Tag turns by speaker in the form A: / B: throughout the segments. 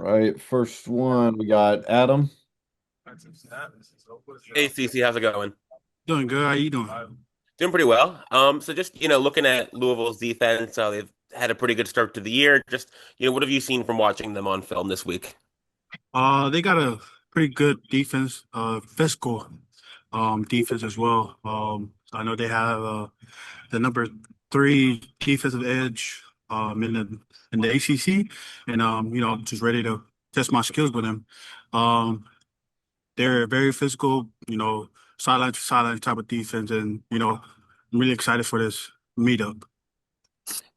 A: Right, first one we got Adam.
B: Hey, CC, how's it going?
C: Doing good. How you doing?
B: Doing pretty well. So just, looking at Louisville's defense, they've had a pretty good start to the year. Just, what have you seen from watching them on film this week?
C: They got a pretty good defense, physical, defense as well. I know they have the number three defensive edge, in the ACC, and I'm just ready to test my skills with them. Um, they're very physical, sideline to sideline type of defense, and I'm really excited for this meetup.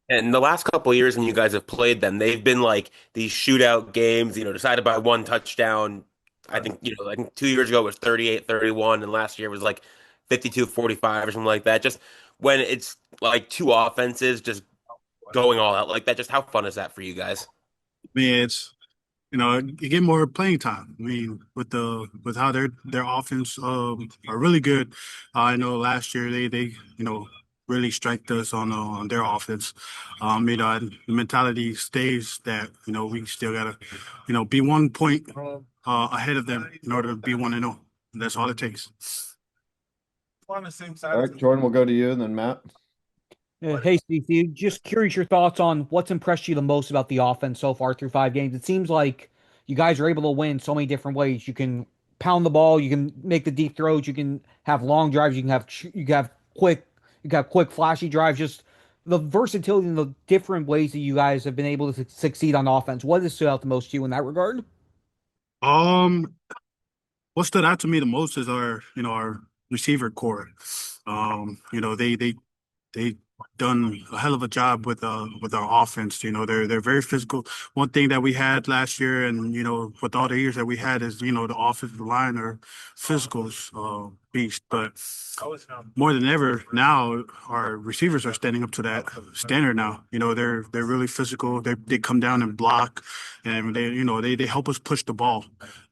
B: And the last couple of years when you guys have played them, they've been like these shootout games, decided by one touchdown. I think, I think 2 years ago it was 38-31, and last year was like 52-45 or something like that. Just when it's like two offenses just going all out like that, just how fun is that for you guys?
C: I mean, you get more playing time. I mean, with how their offense are really good. I know last year they really striked us on their offense. And the mentality stays that we still gotta be 1 point ahead of them in order to be 1-0. That's all it takes.
A: All right, Jordan, we'll go to you and then Matt.
D: Hey, Steve, just curious your thoughts on what's impressed you the most about the offense so far through 5 games. It seems like you guys are able to win so many different ways. You can pound the ball, you can make the deep throws, you can have long drives, you can have quick, flashy drives. Just the versatility and the different ways that you guys have been able to succeed on offense. What has stood out the most to you in that regard?
C: Um, what stood out to me the most is our receiver core. They done a hell of a job with our offense. They're very physical. One thing that we had last year, and with all the years that we had, is the offensive line are physicals, beast. But more than ever now, our receivers are standing up to that standard now. They're really physical. They come down and block, and they help us push the ball,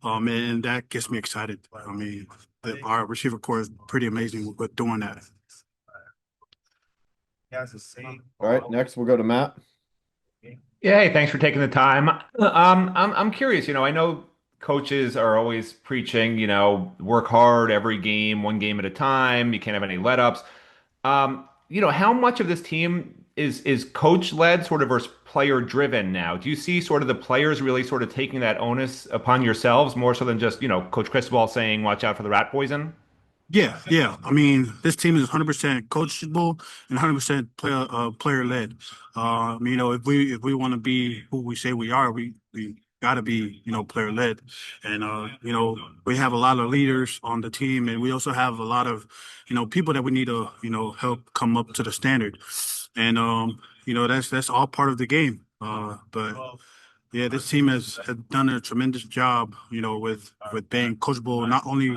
C: and that gets me excited. I mean, our receiver core is pretty amazing with doing that.
A: All right, next we'll go to Matt.
E: Yeah, hey, thanks for taking the time. I'm curious, I know coaches are always preaching, work hard every game, one game at a time. You can't have any let-ups. How much of this team is coach led sort of versus player driven now? Do you see sort of the players really sort of taking that onus upon yourselves more so than just, Coach Cristobal saying, watch out for the rat poison?
C: Yeah, yeah. I mean, this team is 100% coachable and 100% player led. If we want to be who we say we are, we got to be player led, and we have a lot of leaders on the team, and we also have a lot of people that we need to help come up to the standard, and that's all part of the game. But yeah, this team has done a tremendous job, with being coachable, not only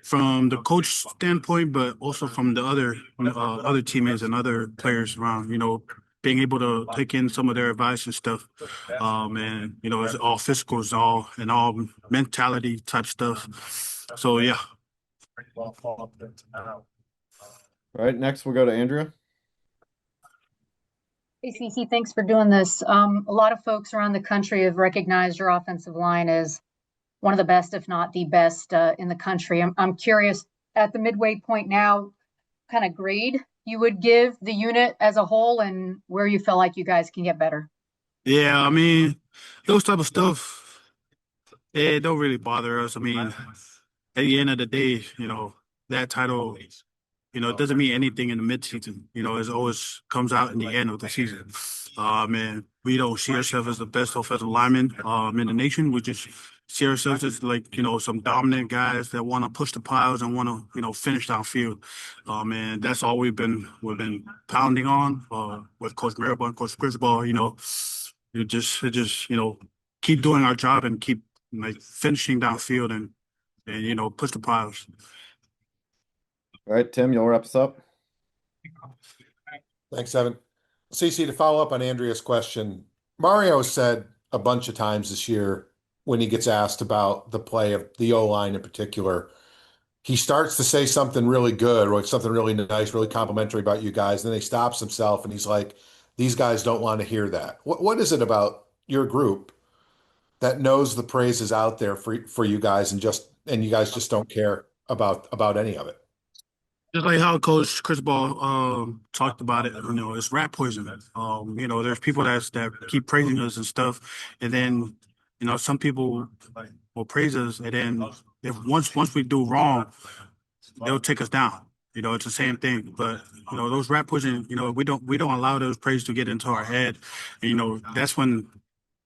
C: from the coach standpoint, but also from the other teammates and other players around. Being able to take in some of their advice and stuff. And it's all physical, it's all mentality type stuff. So yeah.
A: All right, next we'll go to Andrea.
F: Hey, Cece, thanks for doing this. A lot of folks around the country have recognized your offensive line as one of the best, if not the best, in the country. I'm curious at the midway point now, kind of grade you would give the unit as a whole and where you feel like you guys can get better.
C: Yeah, I mean, those type of stuff, it don't really bother us. I mean, at the end of the day, that title, it doesn't mean anything in the midseason. It always comes out in the end of the season. And we don't see ourselves as the best offensive lineman in the nation. We just see ourselves as like, some dominant guys that want to push the piles and want to, finish downfield. And that's all we've been pounding on with Coach Maribel and Coach Cristobal. It just keep doing our job and keep like finishing downfield and push the piles.
A: All right, Tim, you'll wrap us up.
G: Thanks, Evan. CC, to follow up on Andrea's question, Mario said a bunch of times this year when he gets asked about the play of the O-line in particular, he starts to say something really good or something really nice, really complimentary about you guys. And then he stops himself and he's like, these guys don't want to hear that. What is it about your group that knows the praise is out there for you guys, and you guys just don't care about any of it.
C: Just like how Coach Chris Ball talked about it, it's rat poison. There's people that keep praising us and stuff, and then some people will praise us, and then if once we do wrong, they'll take us down. It's the same thing. But those rat poison, we don't allow those praise to get into our head. That's when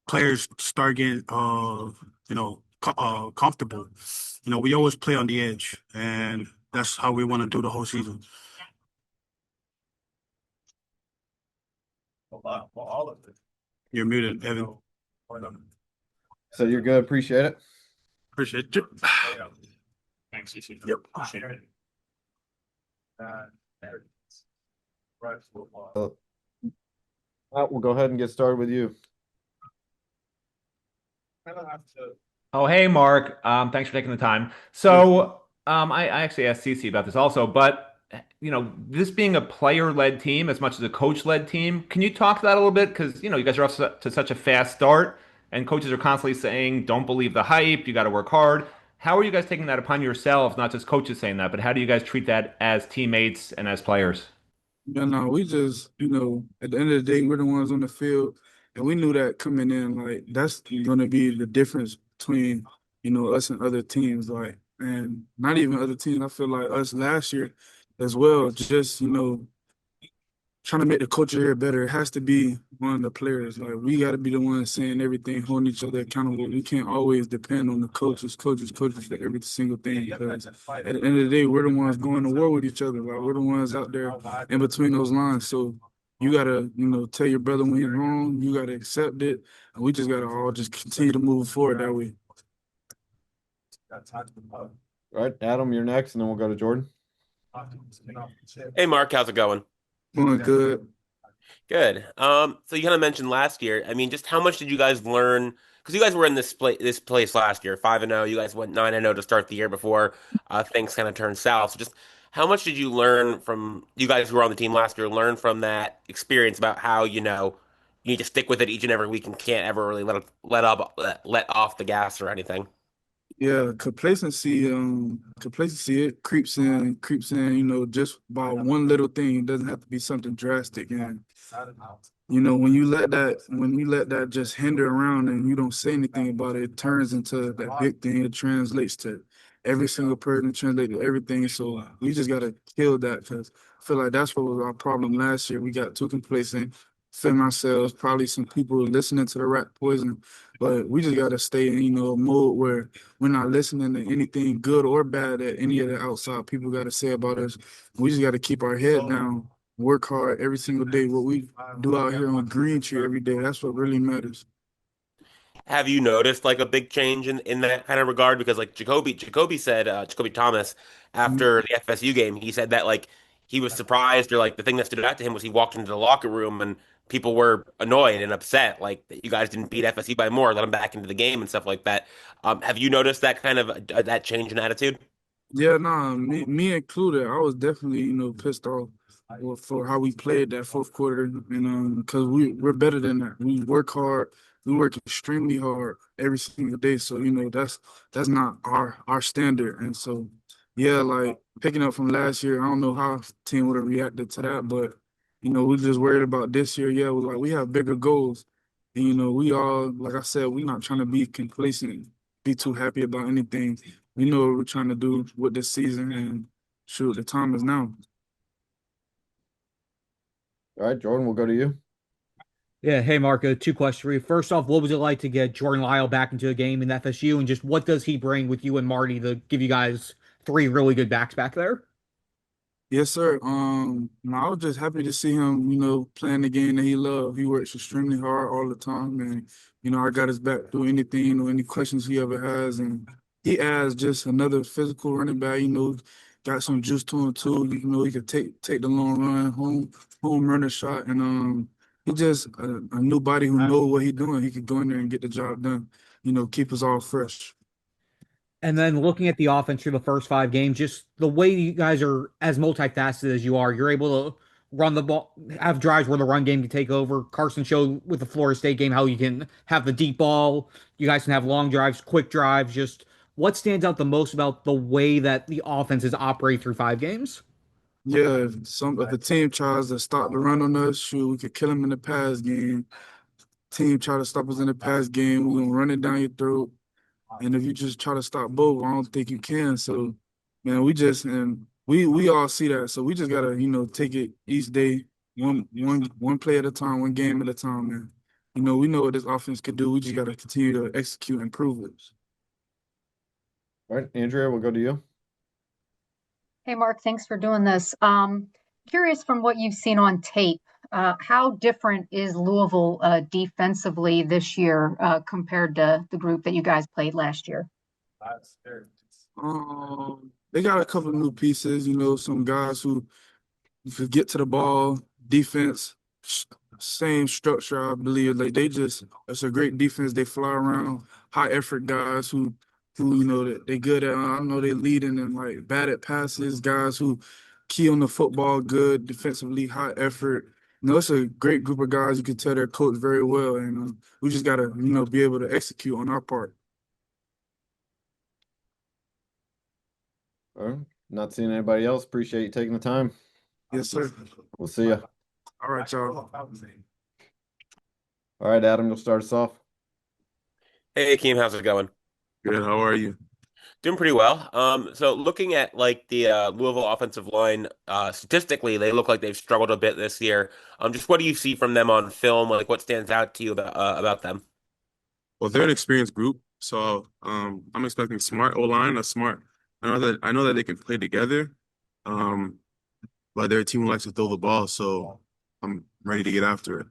C: players start getting comfortable. We always play on the edge, and that's how we want to do the whole season.
A: All of it.
C: You're muted, Evan.
A: So you're good. Appreciate it.
C: Appreciate you.
A: Thanks, CC.
C: Yep.
A: Appreciate it. Right.
H: All right, we'll go ahead and get started with you.
E: Oh, hey, Mark. Thanks for taking the time. So, I actually asked Cece about this also, but this being a player-led team as much as a coach-led team, can you talk to that a little bit? Because you guys are off to such a fast start, and coaches are constantly saying, "Don't believe the hype. You got to work hard." How are you guys taking that upon yourselves? Not just coaches saying that, but how do you guys treat that as teammates and as players?
I: Yeah, no, we just, at the end of the day, we're the ones on the field, and we knew that coming in, like, that's going to be the difference between, us and other teams, like, and not even other teams. I feel like us last year as well, just, trying to make the culture here better. It has to be one of the players. Like, we got to be the ones saying everything, holding each other accountable. We can't always depend on the coaches for every single thing. Because at the end of the day, we're the ones going to war with each other. Like, we're the ones out there in between those lines. So you got to, tell your brother when he's wrong. You got to accept it. And we just got to all just continue to move forward that way.
H: All right, Adam, you're next, and then we'll go to Jordan.
B: Hey, Mark, how's it going?
I: Going good.
B: Good. So you kind of mentioned last year. I mean, just how much did you guys learn? Because you guys were in this place last year, 5-0. You guys went 9-0 to start the year before things kind of turned south. So just how much did you learn from you guys who were on the team last year? Learn from that experience about how you need to stick with it each and every week and can't ever really let off the gas or anything.
I: Yeah, complacency, it creeps in, just by one little thing. It doesn't have to be something drastic. And, when you let that just hinder around and you don't say anything about it, it turns into that big thing. It translates to every single person, it translates to everything. So we just got to kill that, because I feel like that's what was our problem last year. We got too complacent, feeling ourselves, probably some people listening to the rat poison. But we just got to stay in, a mode where we're not listening to anything good or bad that any of the outside people got to say about us. We just got to keep our head down, work hard every single day. What we do out here on Green Tree every day, that's what really matters.
B: Have you noticed like a big change in that kind of regard? Because like Jacoby said, Jacoby Thomas, after the FSU game, he said that like he was surprised, or like the thing that stood out to him was he walked into the locker room and people were annoyed and upset, like that you guys didn't beat FSU by more, let them back into the game and stuff like that. Have you noticed that kind of that change in attitude?
I: Yeah, nah, me included. I was definitely, pissed off for how we played that fourth quarter, and because we're better than that. We work hard. We work extremely hard every single day. So that's not our standard. And so yeah, like picking up from last year, I don't know how the team would have reacted to that, but we just worried about this year. Yeah, we have bigger goals. And we all, like I said, we're not trying to be complacent, be too happy about anything. We know what we're trying to do with this season, and shoot, the time is now.
H: All right, Jordan, we'll go to you.
D: Yeah, hey Mark, 2 questions for you. First off, what was it like to get Jordan Lyle back into the game in FSU, and just what does he bring with you and Marty to give you guys 3 really good backs back there?
I: Yes, sir. I was just happy to see him, playing the game that he loved. He works extremely hard all the time, and I got his back through anything, any questions he ever has, and he adds just another physical running back. Got some juice to him too. He could take the long run, home runner shot, and he's just a new body who knows what he's doing. He could go in there and get the job done. Keep us all fresh.
D: And then looking at the offense through the first 5 games, just the way you guys are as multifaceted as you are, you're able to run the ball, have drives where the run game can take over. Carson showed with the Florida State game how you can have the deep ball. You guys can have long drives, quick drives. Just what stands out the most about the way that the offenses operate through 5 games?
I: Yeah, if a team tries to stop the run on us, shoot, we could kill them in the pass game. Team try to stop us in the pass game, we're gonna run it down your throat. And if you just try to stop both, I don't think you can. So, man, we all see that. So we just gotta, take it each day, one play at a time, one game at a time, man. We know what this offense could do. We just gotta continue to execute and prove it.
H: All right, Andrea, we'll go to you.
F: Hey, Mark, thanks for doing this. Curious from what you've seen on tape, how different is Louisville defensively this year compared to the group that you guys played last year?
I: They got a couple of new pieces, some guys who could get to the ball, defense, same structure, I believe. Like it's a great defense. They fly around, high effort guys who that they good at. I know they leading and like bad at passes, guys who key on the football, good defensively, high effort. It's a great group of guys. You can tell they're coached very well, and we just gotta, be able to execute on our part.
H: All right. Not seeing anybody else. Appreciate you taking the time.
I: Yes, sir.
H: We'll see you.
I: All right, y'all.
H: All right, Adam, you'll start us off.
B: Hey, Akheem, how's it going?
I: Good. How are you?
B: Doing pretty well. So looking at like the Louisville offensive line, statistically, they look like they've struggled a bit this year. Just what do you see from them on film? Like, what stands out to you about them?
J: Well, they're an experienced group, so I'm expecting smart O-line, a smart. I know that they can play together, but they're a team who likes to throw the ball, so I'm ready to get after it.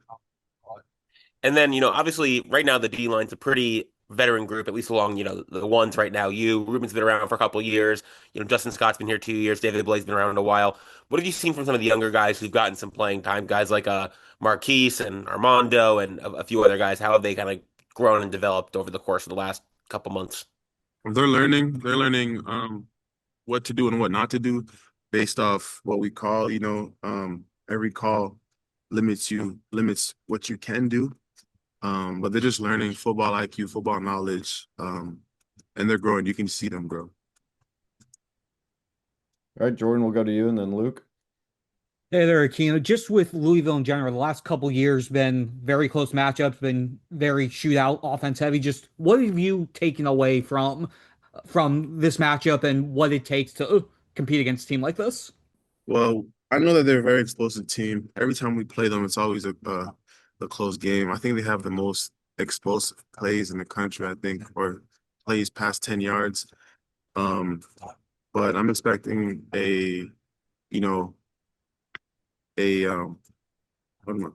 B: And then, obviously right now the D line's a pretty veteran group, at least along, the ones right now. Ruben's been around for a couple of years. Justin Scott's been here 2 years. David Blake's been around a while. What have you seen from some of the younger guys who've gotten some playing time? Guys like Marquise and Armando and a few other guys. How have they kind of grown and developed over the course of the last couple months?
J: They're learning. They're learning what to do and what not to do based off what we call, every call limits what you can do. But they're just learning football IQ, football knowledge, and they're growing. You can see them grow.
H: All right, Jordan, we'll go to you and then Luke.
D: Hey there, Akheem. Just with Louisville in general, the last couple years been very close matchups, been very shootout, offense heavy. Just what have you taken away from this matchup and what it takes to compete against a team like this?
J: Well, I know that they're a very explosive team. Every time we play them, it's always a close game. I think they have the most explosive plays in the country, I think, or plays past 10 yards. But I'm expecting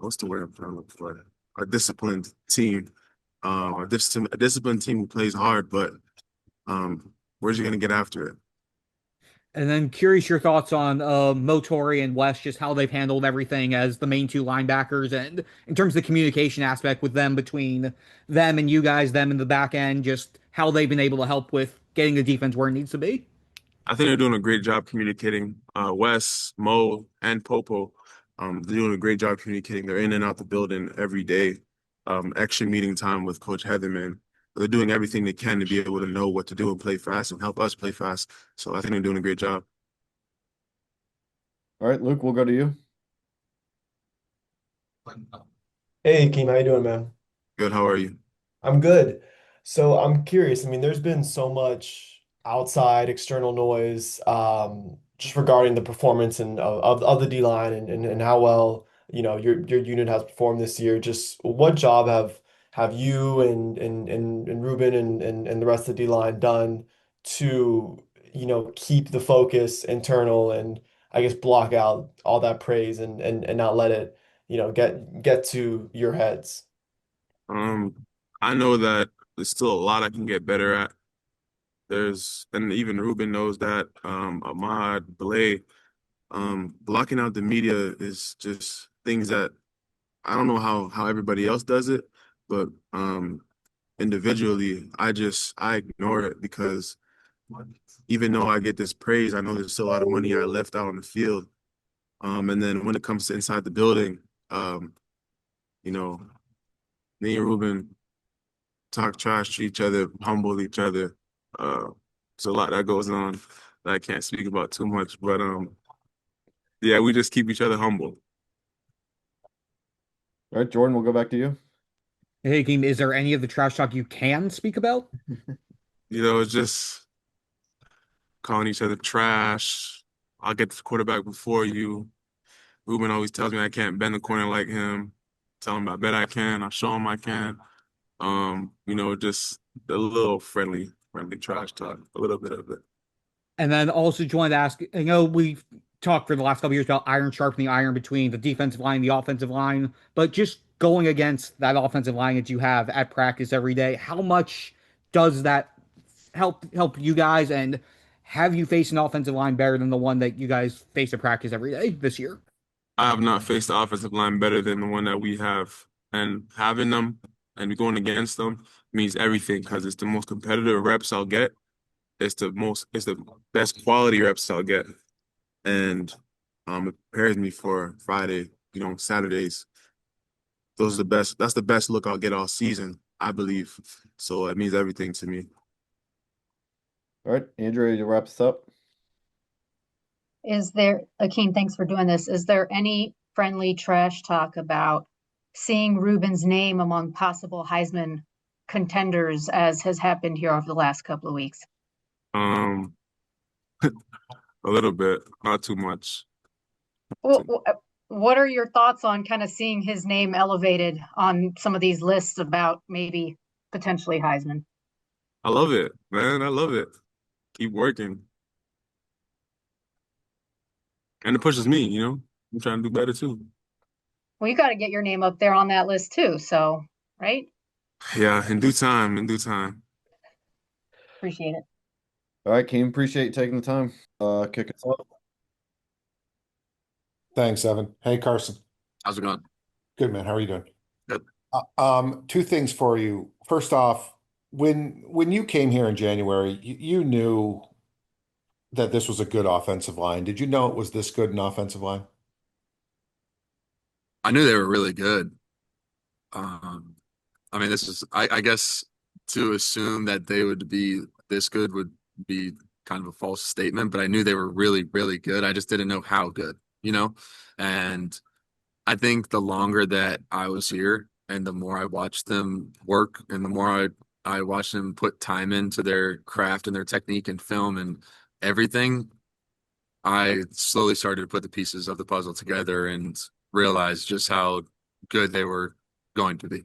J: what's the word I'm trying to look for? A disciplined team. A disciplined team who plays hard, but we're just gonna get after it.
D: And then curious your thoughts on Motori and West, just how they've handled everything as the main two linebackers, and in terms of the communication aspect with them, between them and you guys, them in the back end, just how they've been able to help with getting the defense where it needs to be.
J: I think they're doing a great job communicating. Wes, Mo, and Popo, they're doing a great job communicating. They're in and out the building every day. Extra meeting time with Coach Heatherman. They're doing everything they can to be able to know what to do and play fast and help us play fast. So I think they're doing a great job.
H: All right, Luke, we'll go to you.
K: Hey, Keem, how you doing, man?
J: Good. How are you?
K: I'm good. So I'm curious. I mean, there's been so much outside external noise, just regarding the performance and of the D line and how well, your unit has performed this year. Just what job have you and Ruben and the rest of the D line done to, keep the focus internal and I guess block out all that praise and not let it, get to your heads?
J: I know that there's still a lot I can get better at. And even Ruben knows that. Ahmad, Blay, blocking out the media is just things that I don't know how everybody else does it, but individually, I ignore it because even though I get this praise, I know there's still a lot of money I left out on the field. And then when it comes to inside the building, you know, me and Ruben talk trash to each other, humble each other. There's a lot that goes on that I can't speak about too much, but yeah, we just keep each other humble.
H: All right, Jordan, we'll go back to you.
D: Hey, Akheem, is there any of the trash talk you can speak about?
J: It's just calling each other trash. I'll get the quarterback before you. Ruben always tells me I can't bend the corner like him. Tell him I bet I can. I show him I can. Just a little friendly trash talk, a little bit of it.
D: And then also just wanted to ask, I know we've talked for the last couple of years about iron sharpening iron between the defensive line and the offensive line, but just going against that offensive line that you have at practice every day, how much does that help you guys? And have you faced an offensive line better than the one that you guys face at practice every day this year?
J: I have not faced the offensive line better than the one that we have. And having them and going against them means everything because it's the most competitive reps I'll get. It's the best quality reps I'll get. And it prepares me for Friday, Saturdays. Those are the best. That's the best look I'll get all season, I believe. So it means everything to me.
H: All right, Andrea, you wrap us up.
F: Is there, Akheem, thanks for doing this. Is there any friendly trash talk about seeing Ruben's name among possible Heisman contenders, as has happened here over the last couple of weeks?
J: A little bit, not too much.
F: Well, what are your thoughts on kind of seeing his name elevated on some of these lists about maybe potentially Heisman?
J: I love it, man. I love it. Keep working. And it pushes me, I'm trying to do better too.
F: Well, you got to get your name up there on that list too. So, right?
J: Yeah, in due time, in due time.
F: Appreciate it.
H: All right, Keem, appreciate you taking the time. Kick us off.
G: Thanks, Evan. Hey, Carson.
B: How's it going?
G: Good, man. How are you doing?
B: Good.
G: Two things for you. First off, when you came here in January, you knew that this was a good offensive line. Did you know it was this good an offensive line?
L: I knew they were really good. I guess to assume that they would be this good would be kind of a false statement, but I knew they were really, really good. I just didn't know how good, And I think the longer that I was here and the more I watched them work and the more I watched them put time into their craft and their technique and film and everything, I slowly started to put the pieces of the puzzle together and realized just how good they were going to be.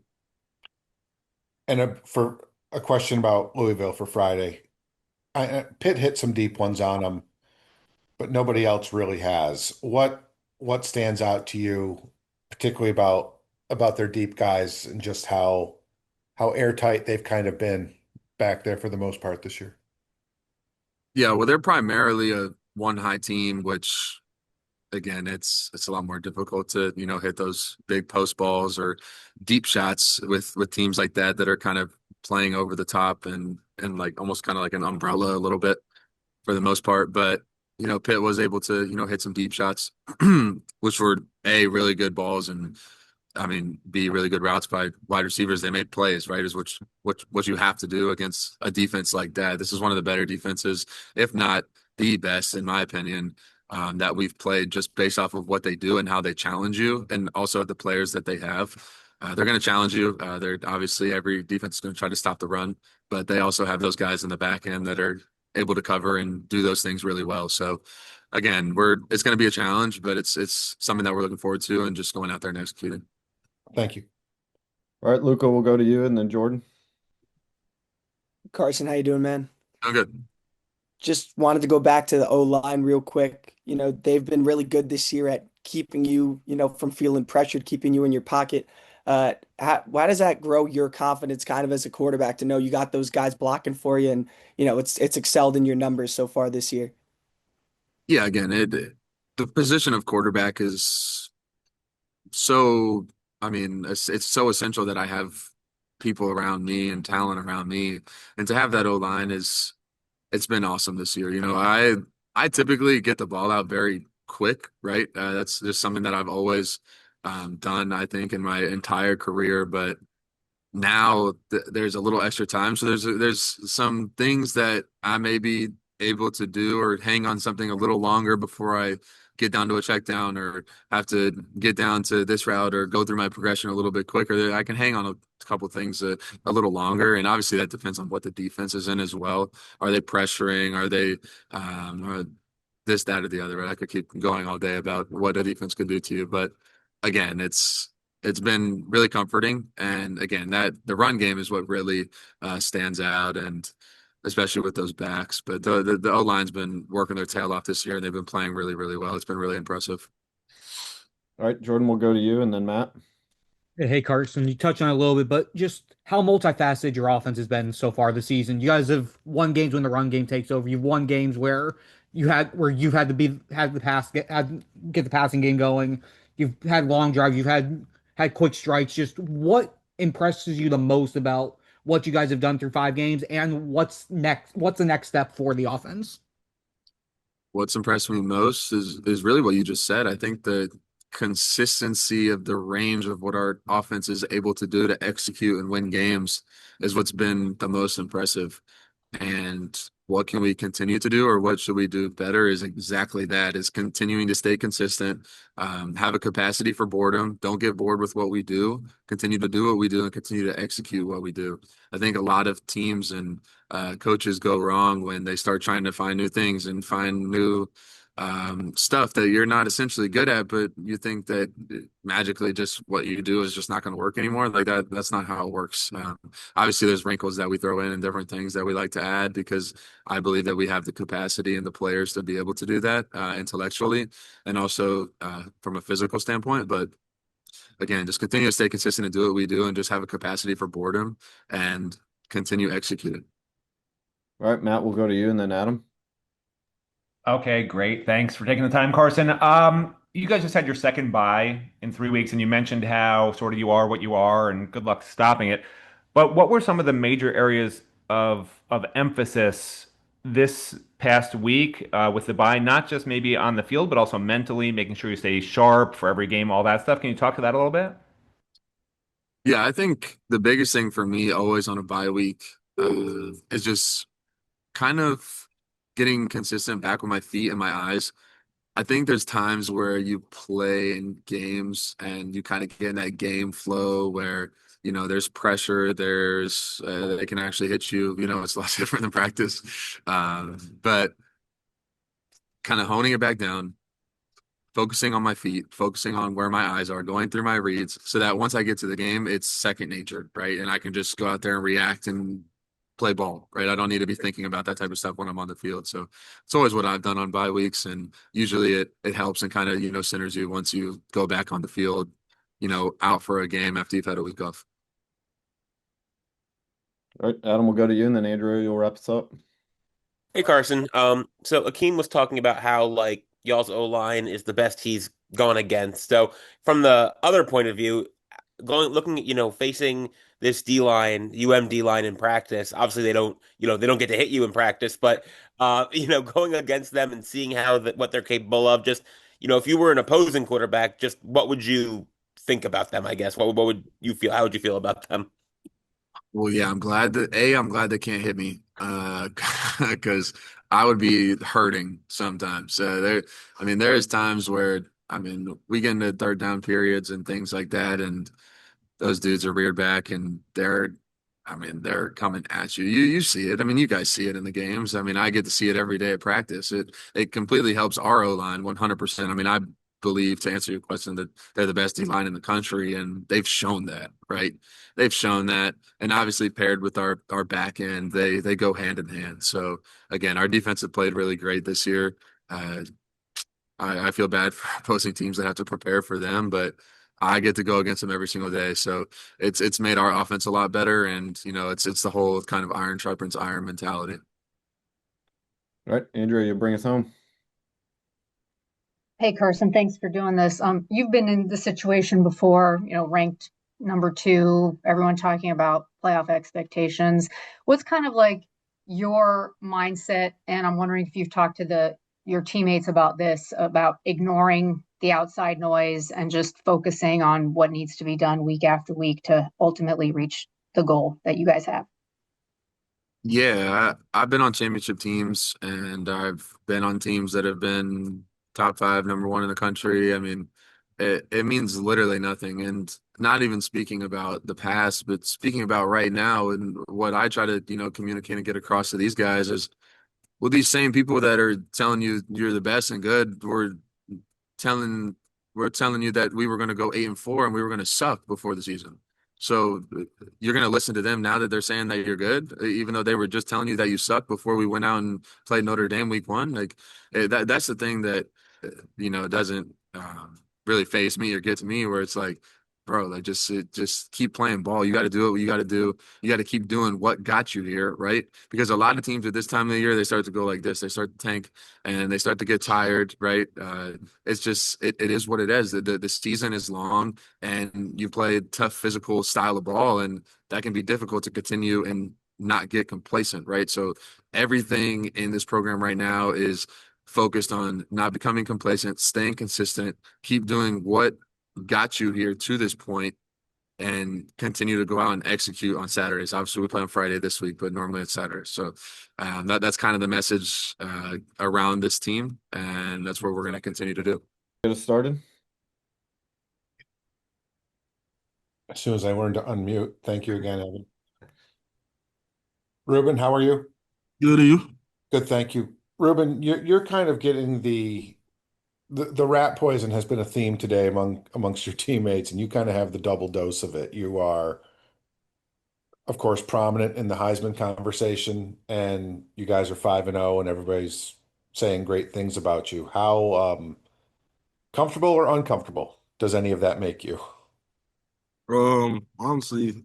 G: And for a question about Louisville for Friday, Pitt hit some deep ones on them, but nobody else really has. What stands out to you, particularly about their deep guys and just how airtight they've kind of been back there for the most part this year?
L: Yeah, well, they're primarily a one high team, which again, it's a lot more difficult to, hit those big post balls or deep shots with teams like that are kind of playing over the top and like almost kind of like an umbrella a little bit for the most part. But, Pitt was able to, hit some deep shots, which were really good balls and B, really good routes by wide receivers. They made plays, right? Is what you have to do against a defense like that. This is one of the better defenses, if not the best, in my opinion, that we've played just based off of what they do and how they challenge you, and also the players that they have. They're going to challenge you. They're obviously every defense is going to try to stop the run, but they also have those guys in the back end that are able to cover and do those things really well. So again, it's going to be a challenge, but it's something that we're looking forward to and just going out there and executing.
G: Thank you.
H: All right, Luca, we'll go to you and then Jordan.
M: Carson, how you doing, man?
L: I'm good.
M: Just wanted to go back to the O-line real quick. They've been really good this year at keeping you, from feeling pressured, keeping you in your pocket. Why does that grow your confidence kind of as a quarterback to know you got those guys blocking for you and, it's excelled in your numbers so far this year?
L: Yeah, again, the position of quarterback is so, it's so essential that I have people around me and talent around me. And to have that O-line it's been awesome this year. I typically get the ball out very quick, right? That's just something that I've always done, I think, in my entire career. But now there's a little extra time, so there's some things that I may be able to do or hang on something a little longer before I get down to a check down or have to get down to this route or go through my progression a little bit quicker. I can hang on a couple things a little longer, and obviously that depends on what the defense is in as well. Are they pressuring? Are they this, that, or the other? Right? I could keep going all day about what a defense could do to you, but again, it's been really comforting. And again, that the run game is what really stands out, and especially with those backs. But the O line's been working their tail off this year, and they've been playing really, really well. It's been really impressive.
H: All right, Jordan, we'll go to you and then Matt.
D: Hey, Carson, you touched on it a little bit, but just how multifaceted your offense has been so far this season. You guys have won games when the run game takes over. You've won games where you've had to get the passing game going. You've had long drives. You've had quick strikes. Just what impresses you the most about what you guys have done through 5 games, and what's next? What's the next step for the offense?
L: What's impressed me most is really what you just said. I think the consistency of the range of what our offense is able to do to execute and win games is what's been the most impressive. And what can we continue to do, or what should we do better, is exactly that, is continuing to stay consistent, have a capacity for boredom. Don't get bored with what we do. Continue to do what we do and continue to execute what we do. I think a lot of teams and coaches go wrong when they start trying to find new things and find new stuff that you're not essentially good at, but you think that magically just what you do is just not going to work anymore. Like that's not how it works. Obviously there's wrinkles that we throw in and different things that we like to add, because I believe that we have the capacity and the players to be able to do that intellectually and also from a physical standpoint. But again, just continue to stay consistent and do what we do, and just have a capacity for boredom and continue executing.
H: All right, Matt, we'll go to you and then Adam.
E: Okay, great. Thanks for taking the time, Carson. You guys just had your second bye in 3 weeks, and you mentioned how sort of you are what you are, and good luck stopping it. But what were some of the major areas of emphasis this past week with the bye? Not just maybe on the field, but also mentally, making sure you stay sharp for every game, all that stuff. Can you talk to that a little bit?
L: Yeah, I think the biggest thing for me always on a bye week is just kind of getting consistent back with my feet and my eyes. I think there's times where you play in games and you kind of get in that game flow where, there's pressure, they can actually hit you, it's a lot different than practice. But kind of honing it back down, focusing on my feet, focusing on where my eyes are, going through my reads, so that once I get to the game, it's second nature, right? And I can just go out there and react and play ball, right? I don't need to be thinking about that type of stuff when I'm on the field. So it's always what I've done on bye weeks, and usually it helps and kind of centers you once you go back on the field, out for a game after you've had a week off.
H: All right, Adam, we'll go to you and then Andrew, you'll wrap us up.
B: Hey Carson. So Akheem was talking about how like y'all's O line is the best he's gone against. So from the other point of view, looking at facing this D line, D line in practice. Obviously, they don't get to hit you in practice, but going against them and seeing what they're capable of. Just if you were an opposing quarterback, just what would you think about them? I guess what would you feel? How would you feel about them?
L: Well, yeah, I'm glad they can't hit me, because I would be hurting sometimes. There's times where we get into third down periods and things like that, and those dudes are reared back and they're coming at you. You see it. You guys see it in the games. I get to see it every day at practice. It completely helps our O line 100%. I believe, to answer your question, that they're the best D line in the country, and they've shown that, right? They've shown that, and obviously paired with our back end, they go hand in hand. So again, our defense have played really great this year. I feel bad for opposing teams that have to prepare for them, but I get to go against them every single day. So it's made our offense a lot better, and it's the whole kind of iron sharpens iron mentality.
H: All right, Andrea, you bring us home.
F: Hey, Carson, thanks for doing this. You've been in the situation before, ranked number 2, everyone talking about playoff expectations. What's kind of like your mindset? And I'm wondering if you've talked to the your teammates about this, about ignoring the outside noise and just focusing on what needs to be done week after week to ultimately reach the goal that you guys have?
L: Yeah, I've been on championship teams and I've been on teams that have been top five, number one in the country. I mean, it means literally nothing. And not even speaking about the past, but speaking about right now and what I try to, communicate and get across to these guys is, well, these same people that are telling you you're the best and good, telling we're telling you that we were going to go 8-4 and we were going to suck before the season. So you're going to listen to them now that they're saying that you're good, even though they were just telling you that you suck before we went out and played Notre Dame week one. Like that's the thing that doesn't really faze me or get to me, where it's like, bro, like just keep playing ball. You got to do what you got to do. You got to keep doing what got you here, right? Because a lot of teams at this time of the year, they start to go like this. They start to tank and they start to get tired, right? It's just it is what it is. The season is long, and you play a tough physical style of ball, and that can be difficult to continue and not get complacent, right? So everything in this program right now is focused on not becoming complacent, staying consistent, keep doing what got you here to this point, and continue to go out and execute on Saturdays. Obviously, we play on Friday this week, but normally it's Saturday. So that's kind of the message around this team, and that's what we're going to continue to do.
H: Get us started.
G: As soon as I learned to unmute. Thank you again, Evan. Rueben, how are you?
I: Good to you.
G: Good, thank you. Rueben, you're kind of getting the rat poison has been a theme today amongst your teammates, and you kind of have the double dose of it. You are, of course, prominent in the Heisman conversation, and you guys are 5-0, and everybody's saying great things about you. How comfortable or uncomfortable does any of that make you?
I: Honestly,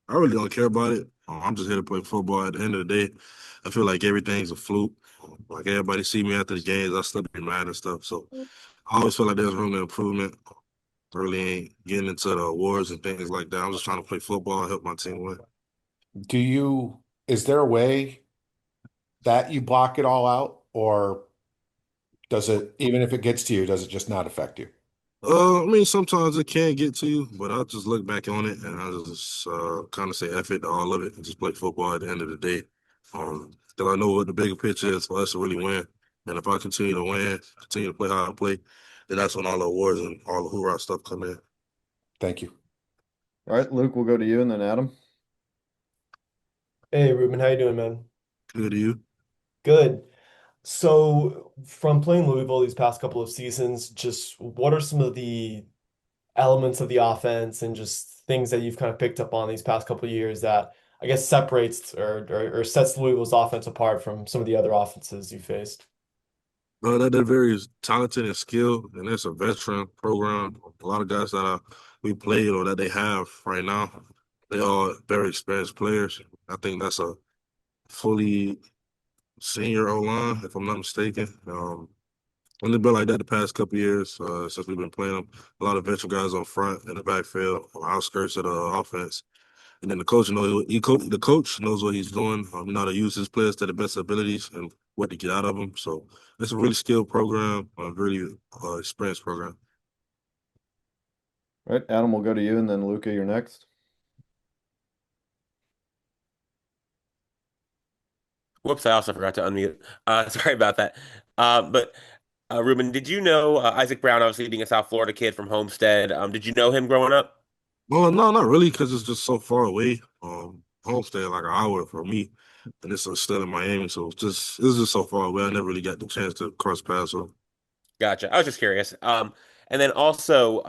I: I really don't care about it. I'm just here to play football. At the end of the day, I feel like everything's a fluke. Like everybody see me after the games, I still be mad and stuff. So I always feel like there's room to improvement. I really ain't getting into the awards and things like that. I'm just trying to play football and help my team win.
G: Is there a way that you block it all out, or does it, even if it gets to you, does it just not affect you?
I: I mean, sometimes it can get to you, but I just look back on it and I just kind of say F it to all of it and just play football at the end of the day. Because I know what the bigger picture is for us to really win. And if I continue to win, continue to play how I play, then that's when all the awards and all the hoorah stuff come in.
G: Thank you.
H: All right, Luke, we'll go to you and then Adam.
K: Hey, Rueben, how you doing, man?
I: Good to you.
K: Good. So from playing Louisville these past couple of seasons, just what are some of the elements of the offense and just things that you've kind of picked up on these past couple of years that I guess separates or sets Louisville's offense apart from some of the other offenses you faced?
I: That they're very talented and skilled, and it's a veteran program. A lot of guys that we played or that they have right now, they are very experienced players. I think that's a fully senior O-line, if I'm not mistaken. And it's been like that the past couple of years since we've been playing them. A lot of veteran guys on front in the backfield, on the outskirts of the offense. And then the coach knows what he's doing. You know how to use his players to the best abilities and what to get out of them. So it's a really skilled program, a really experienced program.
H: All right, Adam, we'll go to you, and then Luca, you're next.
B: Whoops, I also forgot to unmute. Sorry about that. But Ruben, did you know Isaac Brown, obviously being a South Florida kid from Homestead? Did you know him growing up?
I: Well, no, not really, because it's just so far away. Homestead, like an hour from me, and it's still in Miami, so it's just so far away. I never really got the chance to cross paths with him.
B: Gotcha. I was just curious. And then also,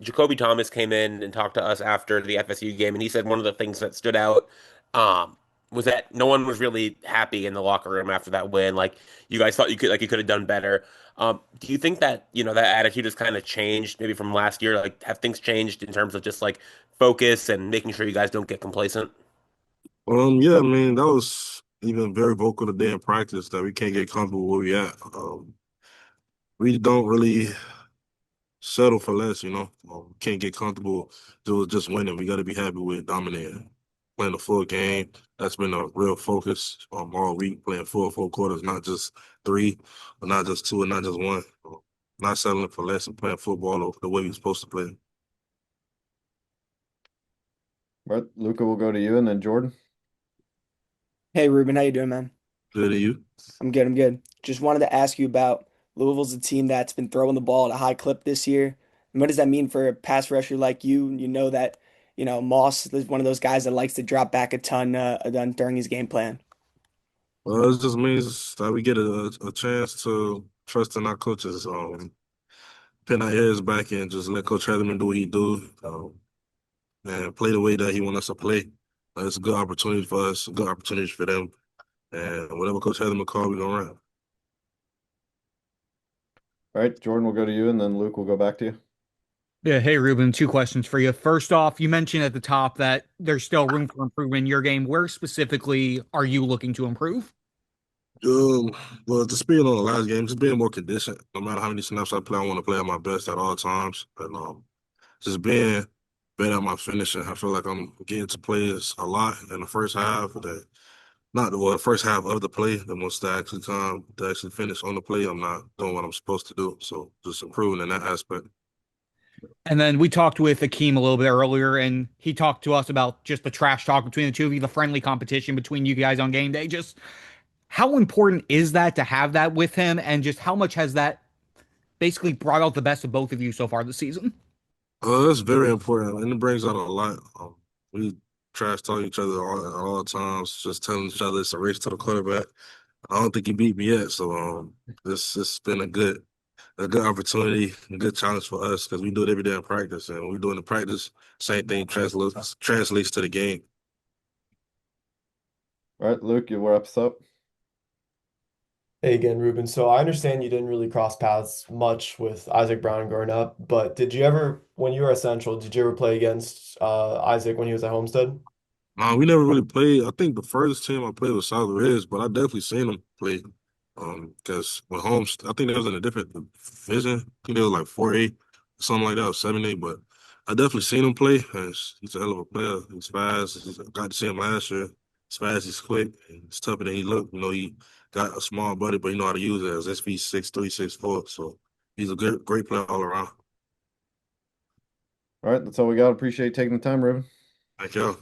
B: Jacoby Thomas came in and talked to us after the FSU game, and he said one of the things that stood out, was that no one was really happy in the locker room after that win. Like you guys thought you could have done better. Do you think that, that attitude has kind of changed maybe from last year? Like have things changed in terms of just like focus and making sure you guys don't get complacent?
I: Yeah, I mean, that was even very vocal today in practice that we can't get comfortable where we at. We don't really settle for less, Can't get comfortable just winning. We got to be happy with dominating.
J: playing the full game. That's been a real focus all week, playing full 4 quarters, not just 3, or not just 2, or not just 1. Not settling for less and playing football the way we're supposed to play.
H: Right, Luca, will go to you, and then Jordan.
M: Hey, Ruben, how you doing, man?
J: Good to you.
M: I'm good. I'm good. Just wanted to ask you about Louisville's a team that's been throwing the ball at a high clip this year. And what does that mean for a pass rusher like you? You know that, Moss is one of those guys that likes to drop back a ton during his game plan.
J: Well, it just means that we get a chance to trust in our coaches, pin our ears back and just let Coach Heatherman do what he do, and play the way that he wants us to play. It's a good opportunity for us, a good opportunity for them, and whatever Coach Heatherman call, we're gonna run.
H: All right, Jordan, will go to you, and then Luke will go back to you.
D: Yeah, hey Ruben, 2 questions for you. First off, you mentioned at the top that there's still room for improvement in your game. Where specifically are you looking to improve?
J: Well, to speak on the last game, just being more conditioned. No matter how many snaps I play, I want to play at my best at all times, and just being better at my finishing. I feel like I'm getting to plays a lot in the first half. The first half of the play, the most actually time to actually finish on the play, I'm not doing what I'm supposed to do. So just improving in that aspect.
D: And then we talked with Akheem a little bit earlier, and he talked to us about just the trash talk between the two of you, the friendly competition between you guys on game day. Just how important is that to have that with him, and just how much has that basically brought out the best of both of you so far this season?
J: It's very important, and it brings out a lot. We trash talk each other at all times, just telling each other it's a race to the quarterback. I don't think he beat me yet, so it's been a good opportunity, a good challenge for us because we do it every day in practice, and when we do it in practice, same thing translates to the game.
H: All right, Luke, you wrap us up.
K: Hey again, Ruben. So I understand you didn't really cross paths much with Isaac Brown growing up, but did you ever, when you were at Central, did you ever play against Isaac when he was at Homestead?
J: We never really played. I think the furthest team I played was South Ridge, but I definitely seen them play. Because when Holmes, I think they was in a different division. I think they was like 4A, something like that, or 7A. But I definitely seen him play. And he's a hell of a player. He's fast. I got to see him last year. He's fast. He's quick. And he's tougher than he looked. He got a small body, but he know how to use it as SV 6'3", 6'4". So he's a great player all around.
H: All right, that's all we got. Appreciate you taking the time, Ruben.
J: Thank you.